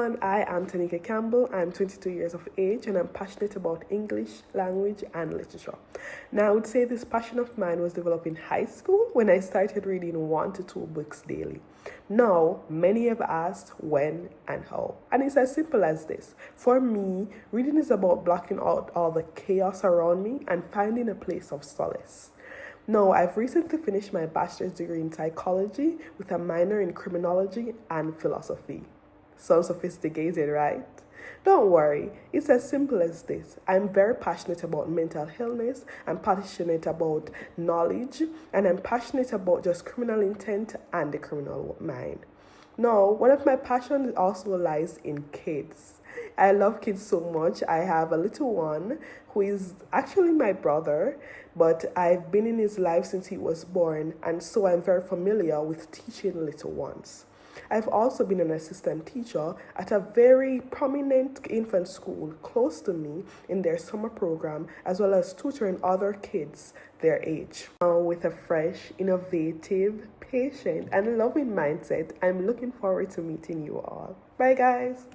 everyone, I am Tanica Campbell. I'm 22 years of age and I'm passionate about English, language and literature. Now I would say this passion of mine was developed in high school when I started reading 1 to 2 books daily. Now, many have asked when and how. And it's as simple as this. For me, reading is about blocking out all the chaos around me and finding a place of solace. No, I've recently finished my bachelor's degree in psychology with a minor in criminology and philosophy. Sounds sophisticated, right? Don't worry, it's as simple as this. I'm very passionate about mental illness, I'm passionate about knowledge, and I'm passionate about just criminal intent and the criminal mind. No, one of my passions also lies in kids. I love kids so much. I have a little one who is actually my brother, but I've been in his life since he was born, and so I'm very familiar with teaching little ones. I've also been an assistant teacher at a very prominent infant school close to me in their summer program, as well as tutoring other kids their age. Now, with a fresh, innovative, patient, and loving mindset, I'm looking forward to meeting you all. Bye, guys.